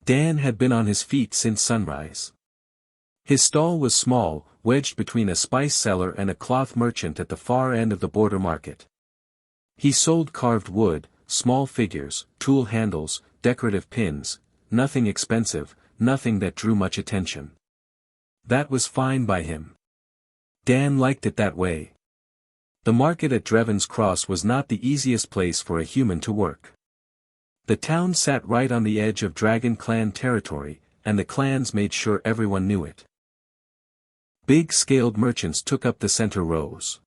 Dan had been on his feet since sunrise. His stall was small, wedged between a spice seller and a cloth merchant at the far end of the border market. He sold carved wood, small figures, tool handles, decorative pins, nothing expensive, nothing that drew much attention. That was fine by him. Dan liked it that way. The market at Dreven's Cross was not the easiest place for a human to work. The town sat right on the edge of Dragon Clan territory, and the clans made sure everyone knew it. Big-scaled merchants took up the center rows.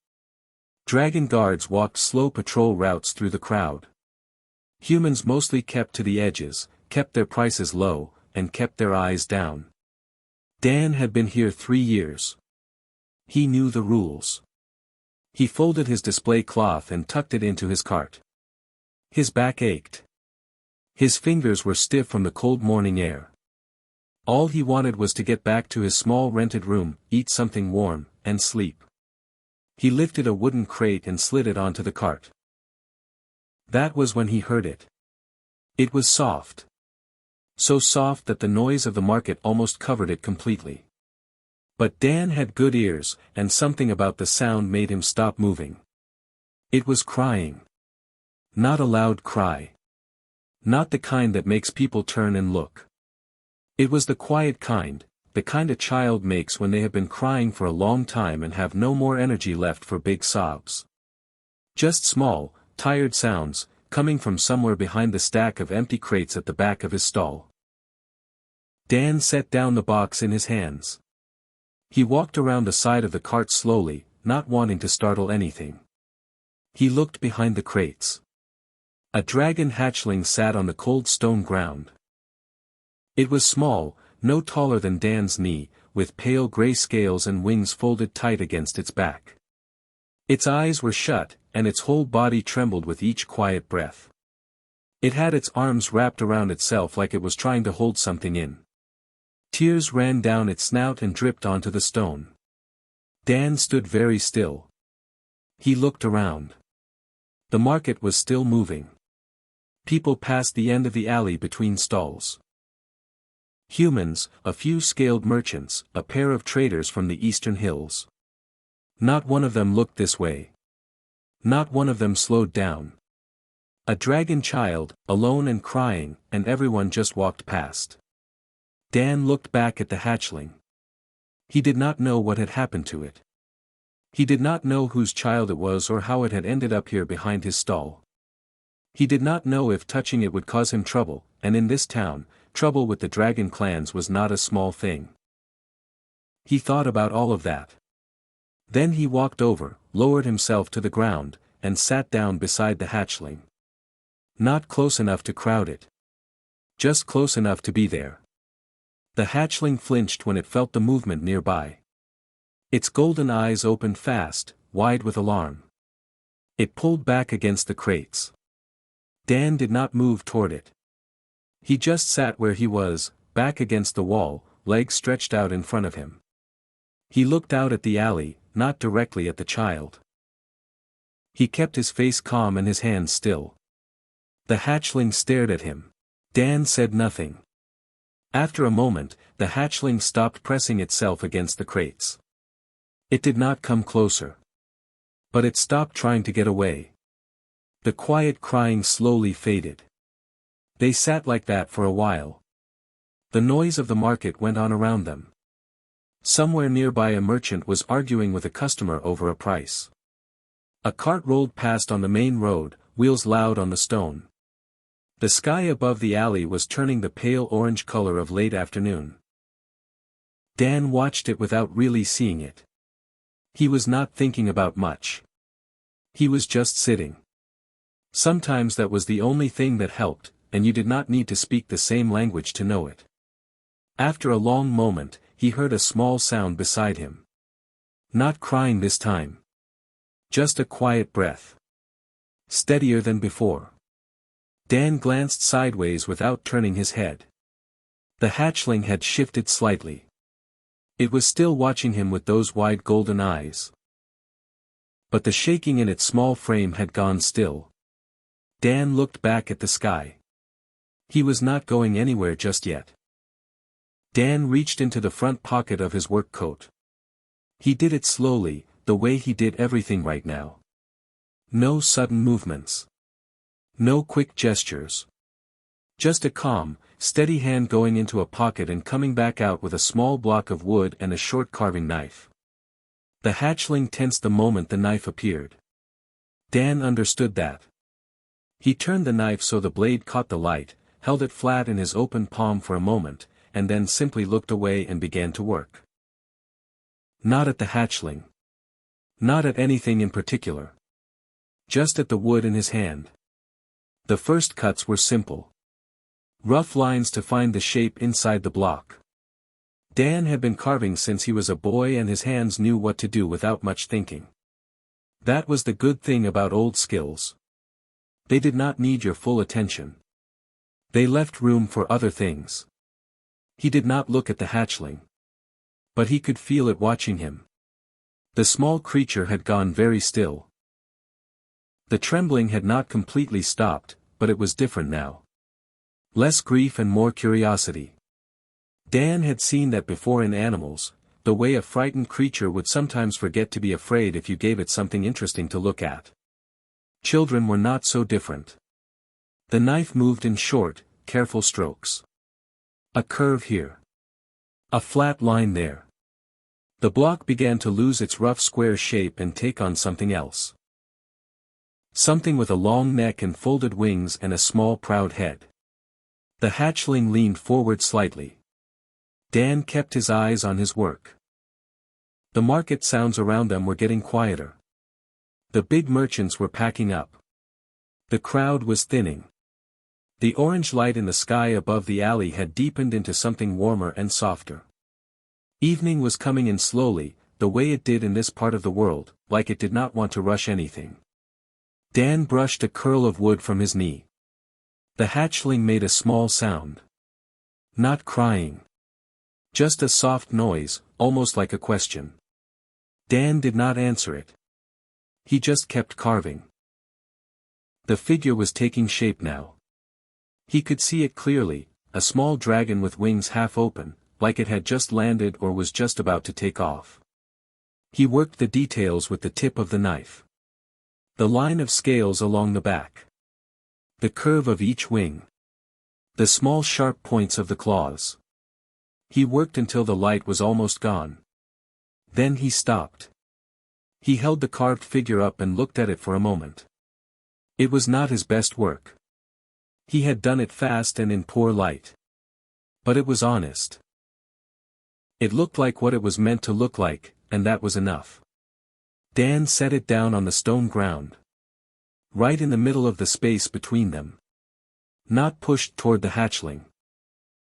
Dragon guards walked slow patrol routes through the crowd. Humans mostly kept to the edges, kept their prices low, and kept their eyes down. Dan had been here 3 years. He knew the rules. He folded his display cloth and tucked it into his cart. His back ached. His fingers were stiff from the cold morning air. All he wanted was to get back to his small rented room, eat something warm, and sleep. He lifted a wooden crate and slid it onto the cart. That was when he heard it. It was soft. So soft that the noise of the market almost covered it completely. But Dan had good ears, and something about the sound made him stop moving. It was crying. Not a loud cry. Not the kind that makes people turn and look. It was the quiet kind, the kind a child makes when they have been crying for a long time and have no more energy left for big sobs. Just small, tired sounds, coming from somewhere behind the stack of empty crates at the back of his stall. Dan set down the box in his hands. He walked around the side of the cart slowly, not wanting to startle anything. He looked behind the crates. A dragon hatchling sat on the cold stone ground. It was small, no taller than Dan's knee, with pale gray scales and wings folded tight against its back. Its eyes were shut, and its whole body trembled with each quiet breath. It had its arms wrapped around itself like it was trying to hold something in. Tears ran down its snout and dripped onto the stone. Dan stood very still. He looked around. The market was still moving. People passed the end of the alley between stalls. Humans, a few scaled merchants, a pair of traders from the eastern hills. Not one of them looked this way. Not one of them slowed down. A dragon child, alone and crying, and everyone just walked past. Dan looked back at the hatchling. He did not know what had happened to it. He did not know whose child it was or how it had ended up here behind his stall. He did not know if touching it would cause him trouble, and in this town, trouble with the dragon clans was not a small thing. He thought about all of that. Then he walked over, lowered himself to the ground, and sat down beside the hatchling. Not close enough to crowd it. Just close enough to be there. The hatchling flinched when it felt the movement nearby. Its golden eyes opened fast, wide with alarm. It pulled back against the crates. Dan did not move toward it. He just sat where he was, back against the wall, legs stretched out in front of him. He looked out at the alley, not directly at the child. He kept his face calm and his hands still. The hatchling stared at him. Dan said nothing. After a moment, the hatchling stopped pressing itself against the crates. It did not come closer. But it stopped trying to get away. The quiet crying slowly faded. They sat like that for a while. The noise of the market went on around them. Somewhere nearby a merchant was arguing with a customer over a price. A cart rolled past on the main road, wheels loud on the stone. The sky above the alley was turning the pale orange color of late afternoon. Dan watched it without really seeing it. He was not thinking about much. He was just sitting. Sometimes that was the only thing that helped, and you did not need to speak the same language to know it. After a long moment, he heard a small sound beside him. Not crying this time. Just a quiet breath. Steadier than before. Dan glanced sideways without turning his head. The hatchling had shifted slightly. It was still watching him with those wide golden eyes. But the shaking in its small frame had gone still. Dan looked back at the sky. He was not going anywhere just yet. Dan reached into the front pocket of his work coat. He did it slowly, the way he did everything right now. No sudden movements. No quick gestures. Just a calm, steady hand going into a pocket and coming back out with a small block of wood and a short carving knife. The hatchling tensed the moment the knife appeared. Dan understood that. He turned the knife so the blade caught the light, held it flat in his open palm for a moment, and then simply looked away and began to work. Not at the hatchling. Not at anything in particular. Just at the wood in his hand. The first cuts were simple. Rough lines to find the shape inside the block. Dan had been carving since he was a boy and his hands knew what to do without much thinking. That was the good thing about old skills. They did not need your full attention. They left room for other things. He did not look at the hatchling. But he could feel it watching him. The small creature had gone very still. The trembling had not completely stopped, but it was different now. Less grief and more curiosity. Dan had seen that before in animals, the way a frightened creature would sometimes forget to be afraid if you gave it something interesting to look at. Children were not so different. The knife moved in short, careful strokes. A curve here. A flat line there. The block began to lose its rough square shape and take on something else. Something with a long neck and folded wings and a small proud head. The hatchling leaned forward slightly. Dan kept his eyes on his work. The market sounds around them were getting quieter. The big merchants were packing up. The crowd was thinning. The orange light in the sky above the alley had deepened into something warmer and softer. Evening was coming in slowly, the way it did in this part of the world, like it did not want to rush anything. Dan brushed a curl of wood from his knee. The hatchling made a small sound. Not crying. Just a soft noise, almost like a question. Dan did not answer it. He just kept carving. The figure was taking shape now. He could see it clearly, a small dragon with wings half open, like it had just landed or was just about to take off. He worked the details with the tip of the knife. The line of scales along the back. The curve of each wing. The small sharp points of the claws. He worked until the light was almost gone. Then he stopped. He held the carved figure up and looked at it for a moment. It was not his best work. He had done it fast and in poor light. But it was honest. It looked like what it was meant to look like, and that was enough. Dan set it down on the stone ground. Right in the middle of the space between them. Not pushed toward the hatchling.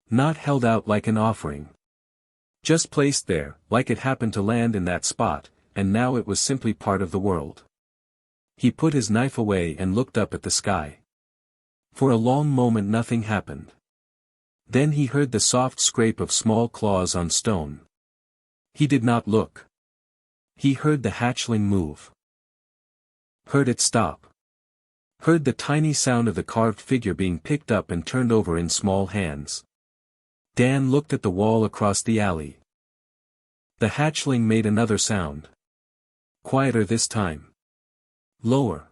Not held out like an offering. Just placed there, like it happened to land in that spot, and now it was simply part of the world. He put his knife away and looked up at the sky. For a long moment nothing happened. Then he heard the soft scrape of small claws on stone. He did not look. He heard the hatchling move. Heard it stop. Heard the tiny sound of the carved figure being picked up and turned over in small hands. Dan looked at the wall across the alley. The hatchling made another sound. Quieter this time. Lower.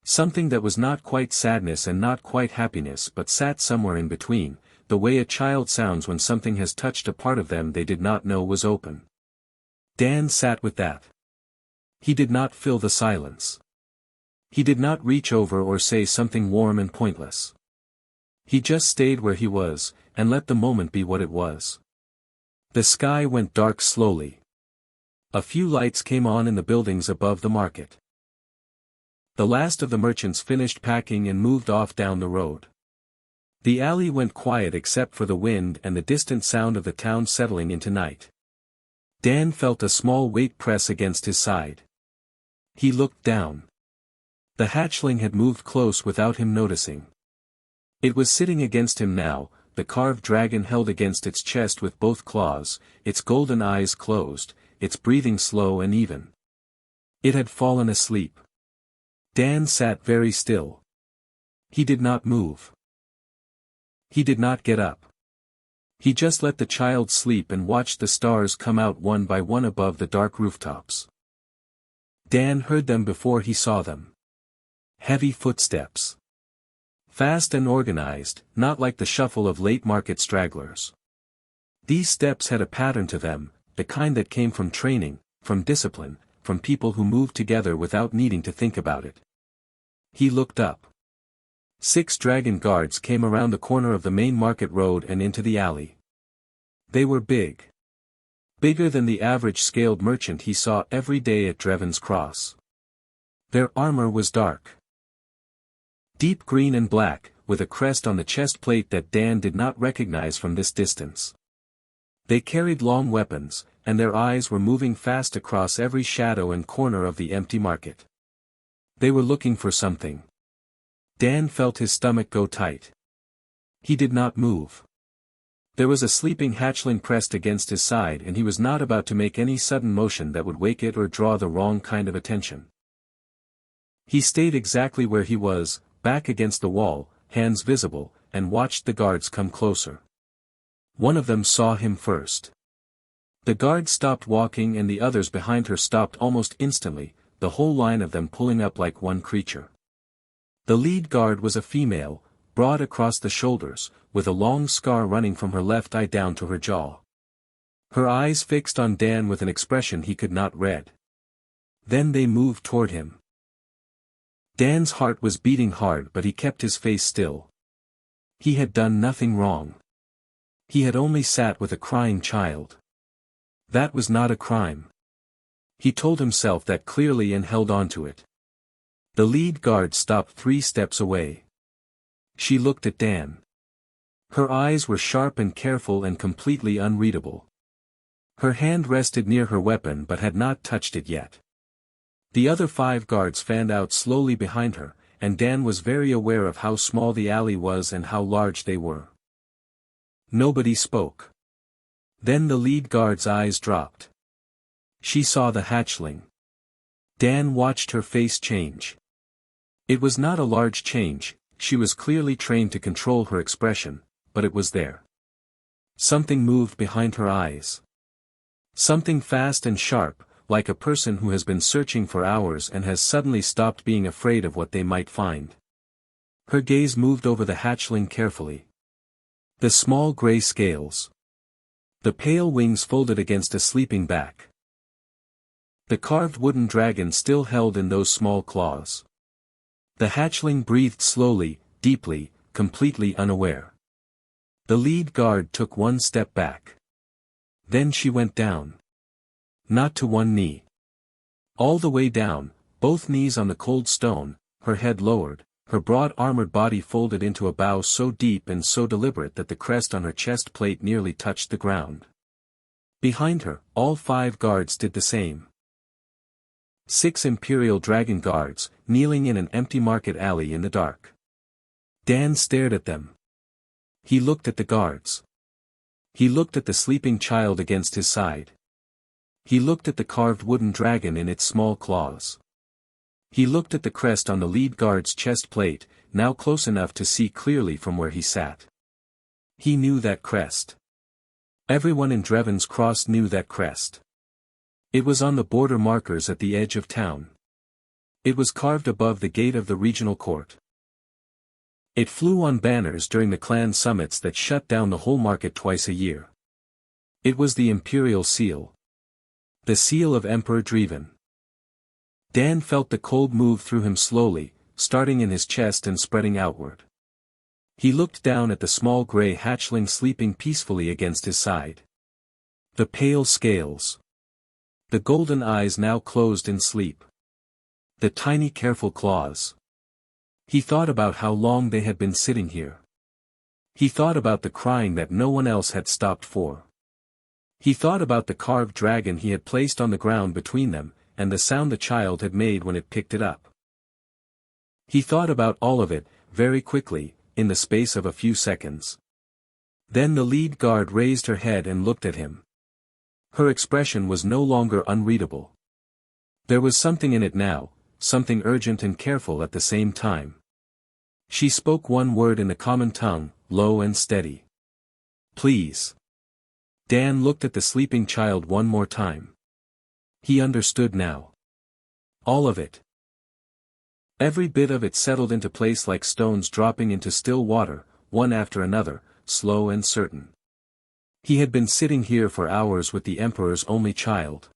Something that was not quite sadness and not quite happiness but sat somewhere in between, the way a child sounds when something has touched a part of them they did not know was open. Dan sat with that. He did not fill the silence. He did not reach over or say something warm and pointless. He just stayed where he was, and let the moment be what it was. The sky went dark slowly. A few lights came on in the buildings above the market. The last of the merchants finished packing and moved off down the road. The alley went quiet except for the wind and the distant sound of the town settling into night. Dan felt a small weight press against his side. He looked down. The hatchling had moved close without him noticing. It was sitting against him now, the carved dragon held against its chest with both claws, its golden eyes closed, its breathing slow and even. It had fallen asleep. Dan sat very still. He did not move. He did not get up. He just let the child sleep and watched the stars come out one by one above the dark rooftops. Dan heard them before he saw them. Heavy footsteps. Fast and organized, not like the shuffle of late-market stragglers. These steps had a pattern to them, the kind that came from training, from discipline, from people who moved together without needing to think about it. He looked up. 6 dragon guards came around the corner of the main market road and into the alley. They were big. Bigger than the average scaled merchant he saw every day at Dreven's Cross. Their armor was dark. Deep green and black, with a crest on the chest plate that Dan did not recognize from this distance. They carried long weapons, and their eyes were moving fast across every shadow and corner of the empty market. They were looking for something. Dan felt his stomach go tight. He did not move. There was a sleeping hatchling pressed against his side and he was not about to make any sudden motion that would wake it or draw the wrong kind of attention. He stayed exactly where he was, back against the wall, hands visible, and watched the guards come closer. One of them saw him first. The guard stopped walking and the others behind her stopped almost instantly, the whole line of them pulling up like one creature. The lead guard was a female, broad across the shoulders, with a long scar running from her left eye down to her jaw. Her eyes fixed on Dan with an expression he could not read. Then they moved toward him. Dan's heart was beating hard but he kept his face still. He had done nothing wrong. He had only sat with a crying child. That was not a crime. He told himself that clearly and held on to it. The lead guard stopped 3 steps away. She looked at Dan. Her eyes were sharp and careful and completely unreadable. Her hand rested near her weapon but had not touched it yet. The other 5 guards fanned out slowly behind her, and Dan was very aware of how small the alley was and how large they were. Nobody spoke. Then the lead guard's eyes dropped. She saw the hatchling. Dan watched her face change. It was not a large change, she was clearly trained to control her expression, but it was there. Something moved behind her eyes. Something fast and sharp, like a person who has been searching for hours and has suddenly stopped being afraid of what they might find. Her gaze moved over the hatchling carefully. The small gray scales. The pale wings folded against a sleeping back. The carved wooden dragon still held in those small claws. The hatchling breathed slowly, deeply, completely unaware. The lead guard took 1 step back. Then she went down. Not to one knee. All the way down, both knees on the cold stone, her head lowered, her broad armored body folded into a bow so deep and so deliberate that the crest on her chest plate nearly touched the ground. Behind her, all 5 guards did the same. 6 Imperial dragon guards, kneeling in an empty market alley in the dark. Dan stared at them. He looked at the guards. He looked at the sleeping child against his side. He looked at the carved wooden dragon in its small claws. He looked at the crest on the lead guard's chest plate, now close enough to see clearly from where he sat. He knew that crest. Everyone in Dreven's Cross knew that crest. It was on the border markers at the edge of town. It was carved above the gate of the regional court. It flew on banners during the clan summits that shut down the whole market twice a year. It was the Imperial seal. The seal of Emperor Dreven. Dan felt the cold move through him slowly, starting in his chest and spreading outward. He looked down at the small gray hatchling sleeping peacefully against his side. The pale scales. The golden eyes now closed in sleep. The tiny careful claws. He thought about how long they had been sitting here. He thought about the crying that no one else had stopped for. He thought about the carved dragon he had placed on the ground between them, and the sound the child had made when it picked it up. He thought about all of it, very quickly, in the space of a few seconds. Then the lead guard raised her head and looked at him. Her expression was no longer unreadable. There was something in it now, something urgent and careful at the same time. She spoke one word in the common tongue, low and steady. Please. Dan looked at the sleeping child one more time. He understood now. All of it. Every bit of it settled into place like stones dropping into still water, one after another, slow and certain. He had been sitting here for hours with the Emperor's only child.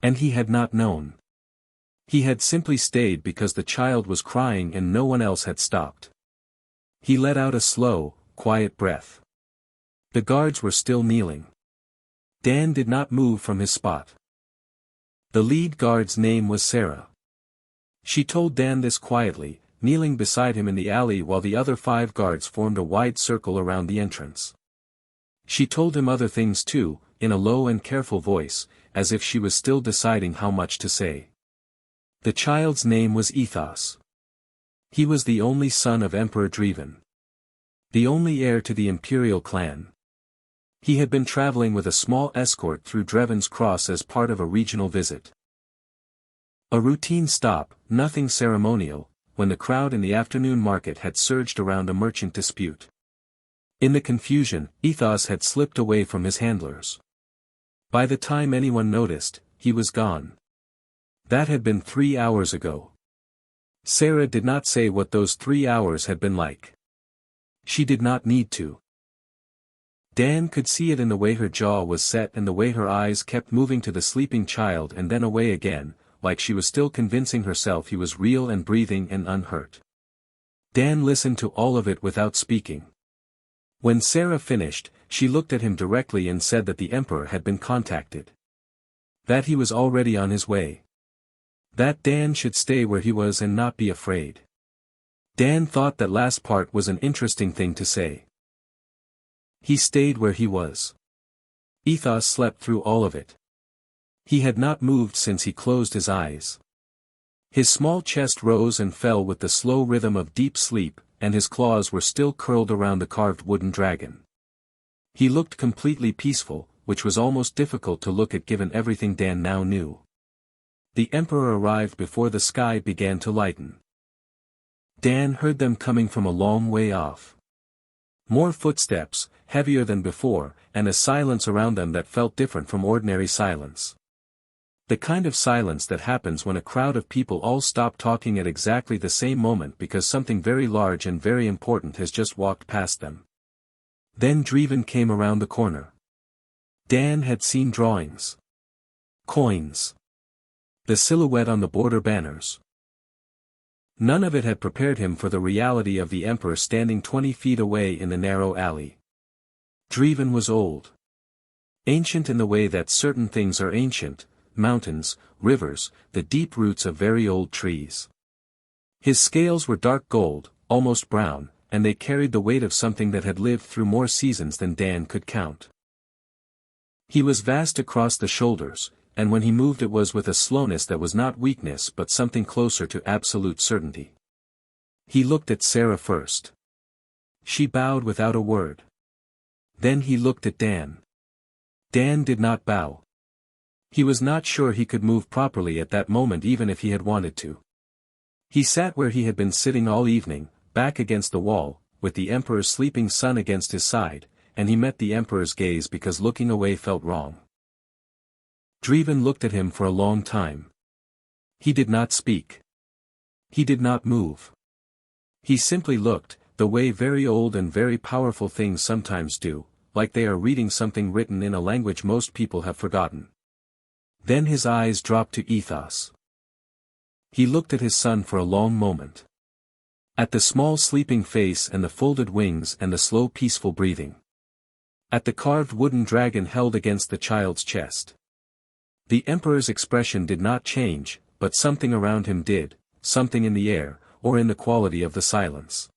And he had not known. He had simply stayed because the child was crying and no one else had stopped. He let out a slow, quiet breath. The guards were still kneeling. Dan did not move from his spot. The lead guard's name was Sarah. She told Dan this quietly, kneeling beside him in the alley while the other 5 guards formed a wide circle around the entrance. She told him other things too, in a low and careful voice, as if she was still deciding how much to say. The child's name was Ethos. He was the only son of Emperor Driven. The only heir to the Imperial clan. He had been traveling with a small escort through Dreven's Cross as part of a regional visit. A routine stop, nothing ceremonial, when the crowd in the afternoon market had surged around a merchant dispute. In the confusion, Ethos had slipped away from his handlers. By the time anyone noticed, he was gone. That had been 3 hours ago. Sarah did not say what those 3 hours had been like. She did not need to. Dan could see it in the way her jaw was set and the way her eyes kept moving to the sleeping child and then away again, like she was still convincing herself he was real and breathing and unhurt. Dan listened to all of it without speaking. When Sarah finished, she looked at him directly and said that the Emperor had been contacted. That he was already on his way. That Dan should stay where he was and not be afraid. Dan thought that last part was an interesting thing to say. He stayed where he was. Ethos slept through all of it. He had not moved since he closed his eyes. His small chest rose and fell with the slow rhythm of deep sleep, and his claws were still curled around the carved wooden dragon. He looked completely peaceful, which was almost difficult to look at given everything Dan now knew. The Emperor arrived before the sky began to lighten. Dan heard them coming from a long way off. More footsteps, heavier than before, and a silence around them that felt different from ordinary silence. The kind of silence that happens when a crowd of people all stop talking at exactly the same moment because something very large and very important has just walked past them. Then Driven came around the corner. Dan had seen drawings. Coins. The silhouette on the border banners. None of it had prepared him for the reality of the Emperor standing 20 feet away in the narrow alley. Driven was old. Ancient in the way that certain things are ancient, mountains, rivers, the deep roots of very old trees. His scales were dark gold, almost brown, and they carried the weight of something that had lived through more seasons than Dan could count. He was vast across the shoulders, and when he moved it was with a slowness that was not weakness but something closer to absolute certainty. He looked at Sarah first. She bowed without a word. Then he looked at Dan. Dan did not bow. He was not sure he could move properly at that moment even if he had wanted to. He sat where he had been sitting all evening, back against the wall, with the Emperor's sleeping son against his side, and he met the Emperor's gaze because looking away felt wrong. Driven looked at him for a long time. He did not speak. He did not move. He simply looked, the way very old and very powerful things sometimes do, like they are reading something written in a language most people have forgotten. Then his eyes dropped to Ethos. He looked at his son for a long moment. At the small sleeping face and the folded wings and the slow peaceful breathing. At the carved wooden dragon held against the child's chest. The Emperor's expression did not change, but something around him did, something in the air, or in the quality of the silence.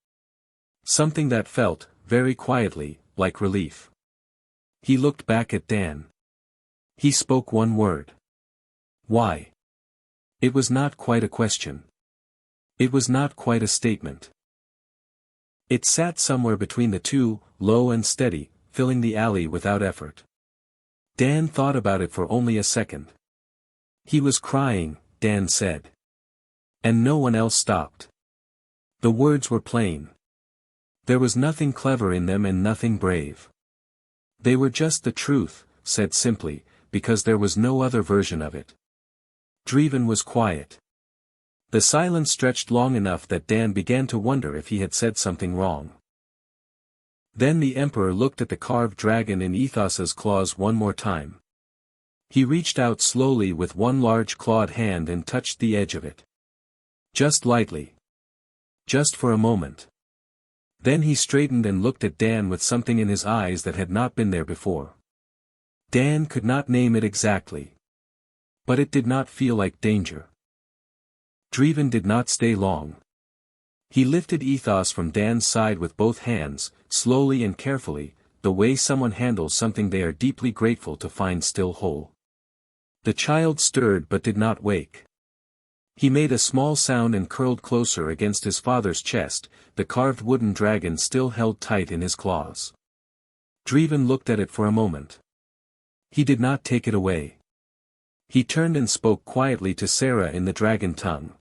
Something that felt, very quietly, like relief. He looked back at Dan. He spoke one word. Why? It was not quite a question. It was not quite a statement. It sat somewhere between the two, low and steady, filling the alley without effort. Dan thought about it for only a second. He was crying, Dan said. And no one else stopped. The words were plain. There was nothing clever in them and nothing brave. They were just the truth, said simply, because there was no other version of it. Driven was quiet. The silence stretched long enough that Dan began to wonder if he had said something wrong. Then the Emperor looked at the carved dragon in Ethos's claws one more time. He reached out slowly with one large clawed hand and touched the edge of it. Just lightly. Just for a moment. Then he straightened and looked at Dan with something in his eyes that had not been there before. Dan could not name it exactly. But it did not feel like danger. Driven did not stay long. He lifted Ethos from Dan's side with both hands, slowly and carefully, the way someone handles something they are deeply grateful to find still whole. The child stirred but did not wake. He made a small sound and curled closer against his father's chest, the carved wooden dragon still held tight in his claws. Driven looked at it for a moment. He did not take it away. He turned and spoke quietly to Sarah in the dragon tongue.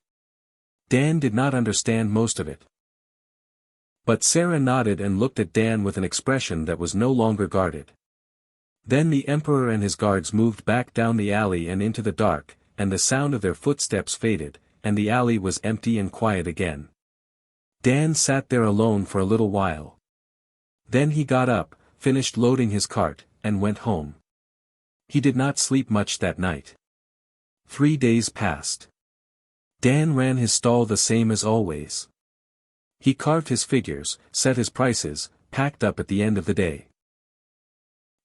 Dan did not understand most of it. But Sarah nodded and looked at Dan with an expression that was no longer guarded. Then the Emperor and his guards moved back down the alley and into the dark, and the sound of their footsteps faded, and the alley was empty and quiet again. Dan sat there alone for a little while. Then he got up, finished loading his cart, and went home. He did not sleep much that night. 3 days passed. Dan ran his stall the same as always. He carved his figures, set his prices, packed up at the end of the day.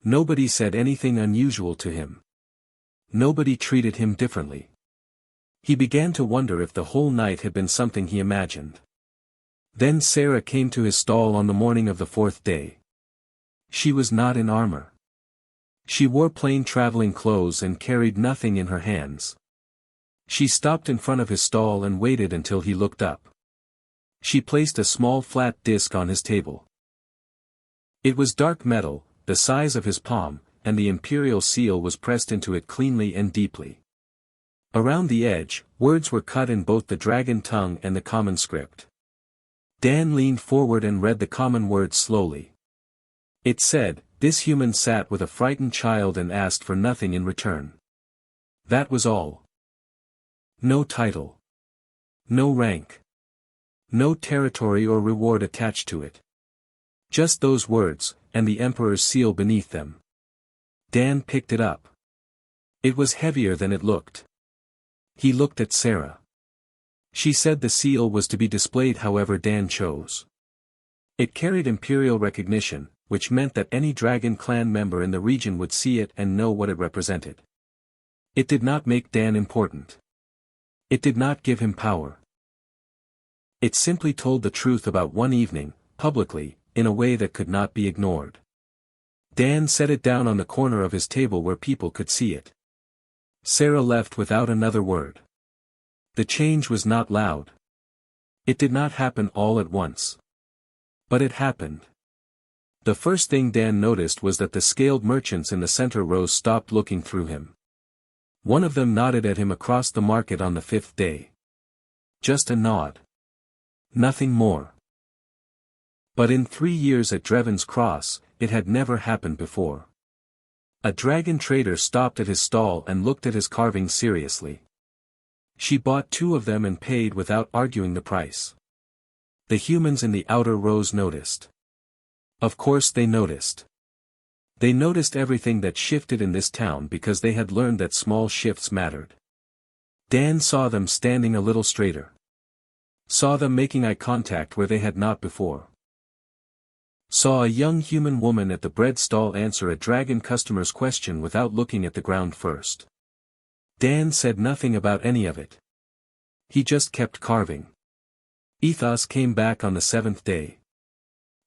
Nobody said anything unusual to him. Nobody treated him differently. He began to wonder if the whole night had been something he imagined. Then Sarah came to his stall on the morning of the 4th day. She was not in armor. She wore plain traveling clothes and carried nothing in her hands. She stopped in front of his stall and waited until he looked up. She placed a small flat disc on his table. It was dark metal, the size of his palm, and the Imperial seal was pressed into it cleanly and deeply. Around the edge, words were cut in both the dragon tongue and the common script. Dan leaned forward and read the common words slowly. It said, "This human sat with a frightened child and asked for nothing in return." That was all. No title. No rank. No territory or reward attached to it. Just those words, and the Emperor's seal beneath them. Dan picked it up. It was heavier than it looked. He looked at Sarah. She said the seal was to be displayed however Dan chose. It carried Imperial recognition, which meant that any Dragon Clan member in the region would see it and know what it represented. It did not make Dan important. It did not give him power. It simply told the truth about one evening, publicly, in a way that could not be ignored. Dan set it down on the corner of his table where people could see it. Sarah left without another word. The change was not loud. It did not happen all at once. But it happened. The first thing Dan noticed was that the scaled merchants in the center row stopped looking through him. One of them nodded at him across the market on the 5th day. Just a nod. Nothing more. But in 3 years at Dreven's Cross, it had never happened before. A dragon trader stopped at his stall and looked at his carvings seriously. She bought 2 of them and paid without arguing the price. The humans in the outer rows noticed. Of course they noticed. They noticed everything that shifted in this town because they had learned that small shifts mattered. Dan saw them standing a little straighter. Saw them making eye contact where they had not before. Saw a young human woman at the bread stall answer a dragon customer's question without looking at the ground first. Dan said nothing about any of it. He just kept carving. Ethos came back on the 7th day.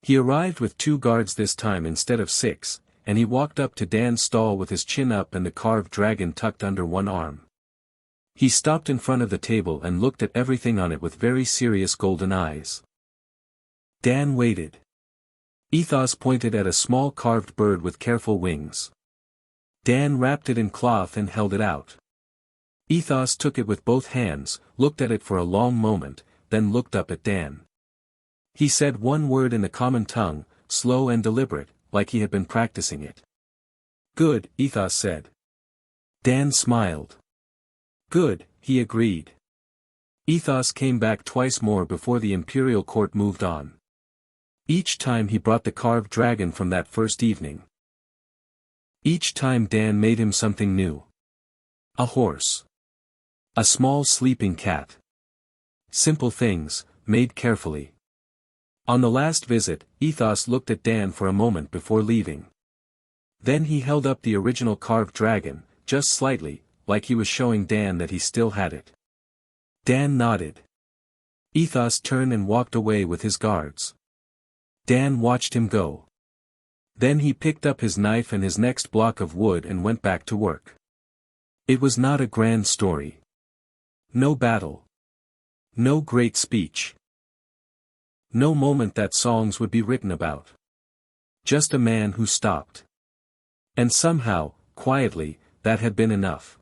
He arrived with 2 guards this time instead of 6, and he walked up to Dan's stall with his chin up and the carved dragon tucked under one arm. He stopped in front of the table and looked at everything on it with very serious golden eyes. Dan waited. Ethos pointed at a small carved bird with careful wings. Dan wrapped it in cloth and held it out. Ethos took it with both hands, looked at it for a long moment, then looked up at Dan. He said one word in the common tongue, slow and deliberate, like he had been practicing it. Good, Ethos said. Dan smiled. Good, he agreed. Ethos came back twice more before the Imperial court moved on. Each time he brought the carved dragon from that first evening. Each time Dan made him something new. A horse. A small sleeping cat. Simple things, made carefully. On the last visit, Ethos looked at Dan for a moment before leaving. Then he held up the original carved dragon, just slightly, like he was showing Dan that he still had it. Dan nodded. Ethos turned and walked away with his guards. Dan watched him go. Then he picked up his knife and his next block of wood and went back to work. It was not a grand story. No battle. No great speech. No moment that songs would be written about. Just a man who stopped. And somehow, quietly, that had been enough.